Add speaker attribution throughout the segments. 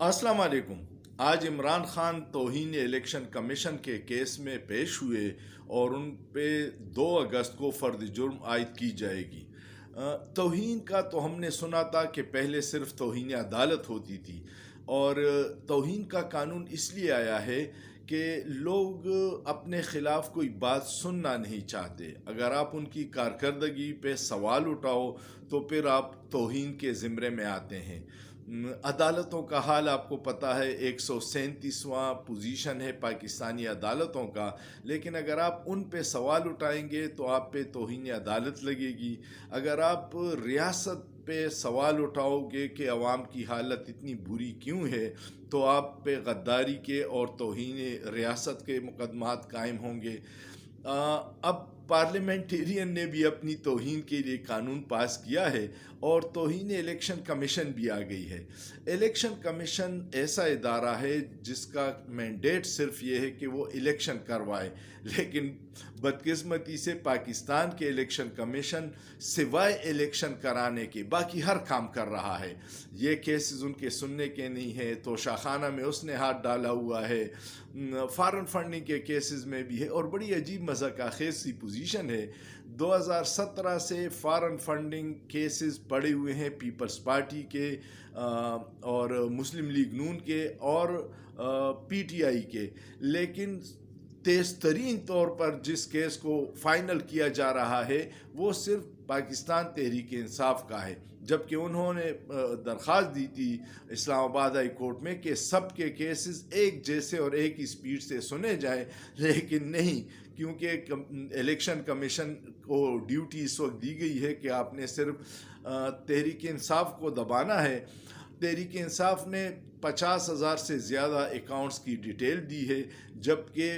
Speaker 1: अस्सलाम वालेकुम। आज इमरान खान तौहीन इलेक्शन कमीशन के केस में पेश हुए और उन पे 2 अगस्त को फ़र्द जुर्म आयद की जाएगी। तौहीन का तो हमने सुना था कि पहले सिर्फ तौहीन अदालत होती थी और तौहीन का कानून इसलिए आया है कि लोग अपने ख़िलाफ़ कोई बात सुनना नहीं चाहते। अगर आप उनकी कारकर्दगी पे सवाल उठाओ तो फिर आप तौहीन के ज़िम्रे में आते हैं। अदालतों का हाल आपको पता है, 137वां पोजीशन है पाकिस्तानी अदालतों का, लेकिन अगर आप उन पे सवाल उठाएंगे तो आप पे तौहीन अदालत लगेगी। अगर आप रियासत पे सवाल उठाओगे कि अवाम की हालत इतनी बुरी क्यों है, तो आप पे गद्दारी के और तौहीन रियासत के मुकदमात कायम होंगे। अब पार्लियामेंटेरियन ने भी अपनी तौहीन के लिए कानून पास किया है और तौहीन इलेक्शन कमीशन भी आ गई है। इलेक्शन कमीशन ऐसा इदारा है जिसका मैंडेट सिर्फ ये है कि वो इलेक्शन करवाए, लेकिन बदकिस्मती से पाकिस्तान के इलेक्शन कमीशन सिवाय इलेक्शन कराने के बाकी हर काम कर रहा है। ये केसेस उनके सुनने के नहीं है, तो शाखाना में उसने हाथ डाला हुआ है, फॉरेन फंडिंग के केसेस में भी है और बड़ी अजीब मज़ाक आखेज़ सी पोजीशन है। 2017 से फॉरेन फंडिंग केसेस पड़े हुए हैं पीपल्स पार्टी के और मुस्लिम लीग नून के और पीटीआई के, लेकिन तेज़ तरीन तौर पर जिस केस को फ़ाइनल किया जा रहा है वो सिर्फ पाकिस्तान तहरीक इंसाफ का है, जबकि उन्होंने दरख्वास्त दी थी इस्लामाबाद हाई कोर्ट में कि सब के केसेस एक जैसे और एक ही स्पीड से सुने जाएं, लेकिन नहीं, क्योंकि इलेक्शन कमीशन को ड्यूटी इस वक्त दी गई है कि आपने सिर्फ तहरीक इंसाफ को दबाना है। तहरीक इंसाफ ने 50,000 से ज़्यादा अकाउंट्स की डिटेल दी है, जबकि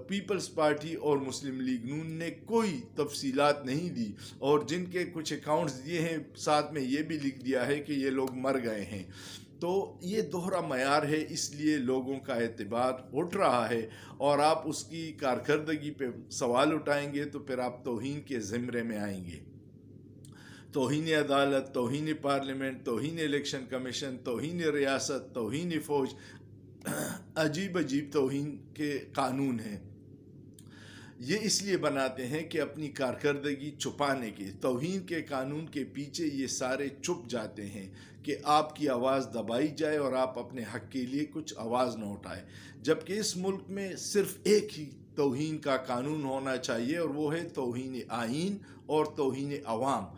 Speaker 1: पीपल्स पार्टी और मुस्लिम लीग नून ने कोई तफसीलात नहीं दी और जिनके कुछ अकाउंट्स दिए हैं साथ में ये भी लिख दिया है कि ये लोग मर गए हैं। तो ये दोहरा मयार है, इसलिए लोगों का एतबार उठ रहा है और आप उसकी कारकर्दगी पे सवाल उठाएंगे तो फिर आप तौहीन के ज़िम्रे में आएंगे। तौहीन अदालत, तौहीन पार्लियामेंट, तौहीन इलेक्शन कमीशन, तौहीन रियासत, तौहीन फ़ौज, अजीब अजीब तौहीन के कानून हैं। ये इसलिए बनाते हैं कि अपनी कारकर्दगी छुपाने के। तौहीन के कानून के पीछे ये सारे छुप जाते हैं कि आपकी आवाज़ दबाई जाए और आप अपने हक़ के लिए कुछ आवाज़ न उठाए, जबकि इस मुल्क में सिर्फ एक ही तौहीन का कानून होना चाहिए और वो है तौहीन आइन और तौहीन अवाम।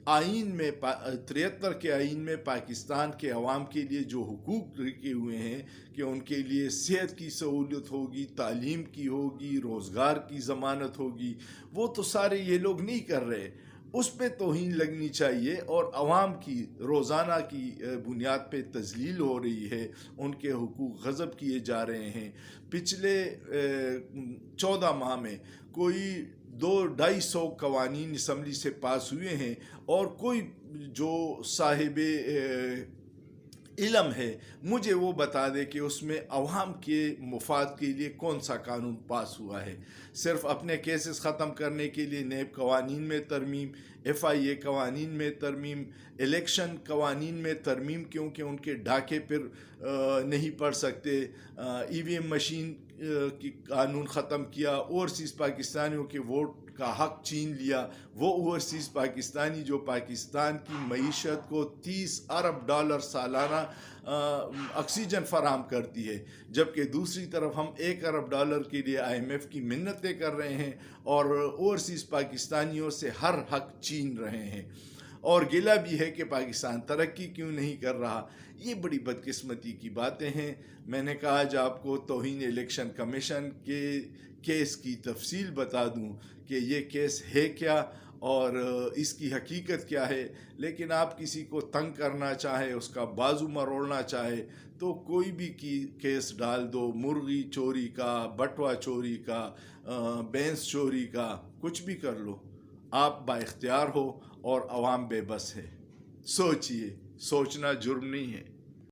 Speaker 1: आइन में 73 के आइन में पाकिस्तान के अवाम के लिए जो हुकूक लिखे हुए हैं कि उनके लिए सेहत की सहूलत होगी, तालीम की होगी, रोज़गार की ज़मानत होगी, वो तो सारे ये लोग नहीं कर रहे। उस पे तौहीन लगनी चाहिए और अवाम की रोज़ाना की बुनियाद पे तज़लील हो रही है, उनके हुकूक गज़ब किए जा रहे हैं। पिछले 14 माह में कोई 200-250 कवानीन असम्बली से पास हुए हैं और कोई जो साहिबे इल्म है मुझे वो बता दे कि उसमें अवाम के मुफाद के लिए कौन सा कानून पास हुआ है। सिर्फ अपने केसेस ख़त्म करने के लिए नैब कवानीन में तरमीम, FIA कवानीन में तरमीम, इलेक्शन कवानीन में तरमीम, क्योंकि उनके डाके फिर नहीं पढ़ सकते, EVM मशीन की कानून ख़त्म किया, ओवरसीज़ पाकिस्तानियों के वोट का हक़ छीन लिया। वो ओवरसीज़ पाकिस्तानी जो पाकिस्तान की मईशत को $30 अरब सालाना ऑक्सीजन फराहम करती है, जबकि दूसरी तरफ हम $1 अरब के लिए IMF की मिन्नतें कर रहे हैं और ओवरसीज़ पाकिस्तानियों से हर हक़ छीन रहे हैं। और गिला भी है कि पाकिस्तान तरक्की क्यों नहीं कर रहा। ये बड़ी बदकिस्मती की बातें हैं। मैंने कहा आज आपको तौहीन इलेक्शन कमीशन के केस की तफसील बता दूं कि ये केस है क्या और इसकी हकीकत क्या है, लेकिन आप किसी को तंग करना चाहे, उसका बाजू मरोड़ना चाहे तो कोई भी केस डाल दो, मुर्गी चोरी का, बटवा चोरी का, भैंस चोरी का, कुछ भी कर लो, आप बाइख्तियार हो और अवाम बेबस है। सोचिए, सोचना जुर्म नहीं है।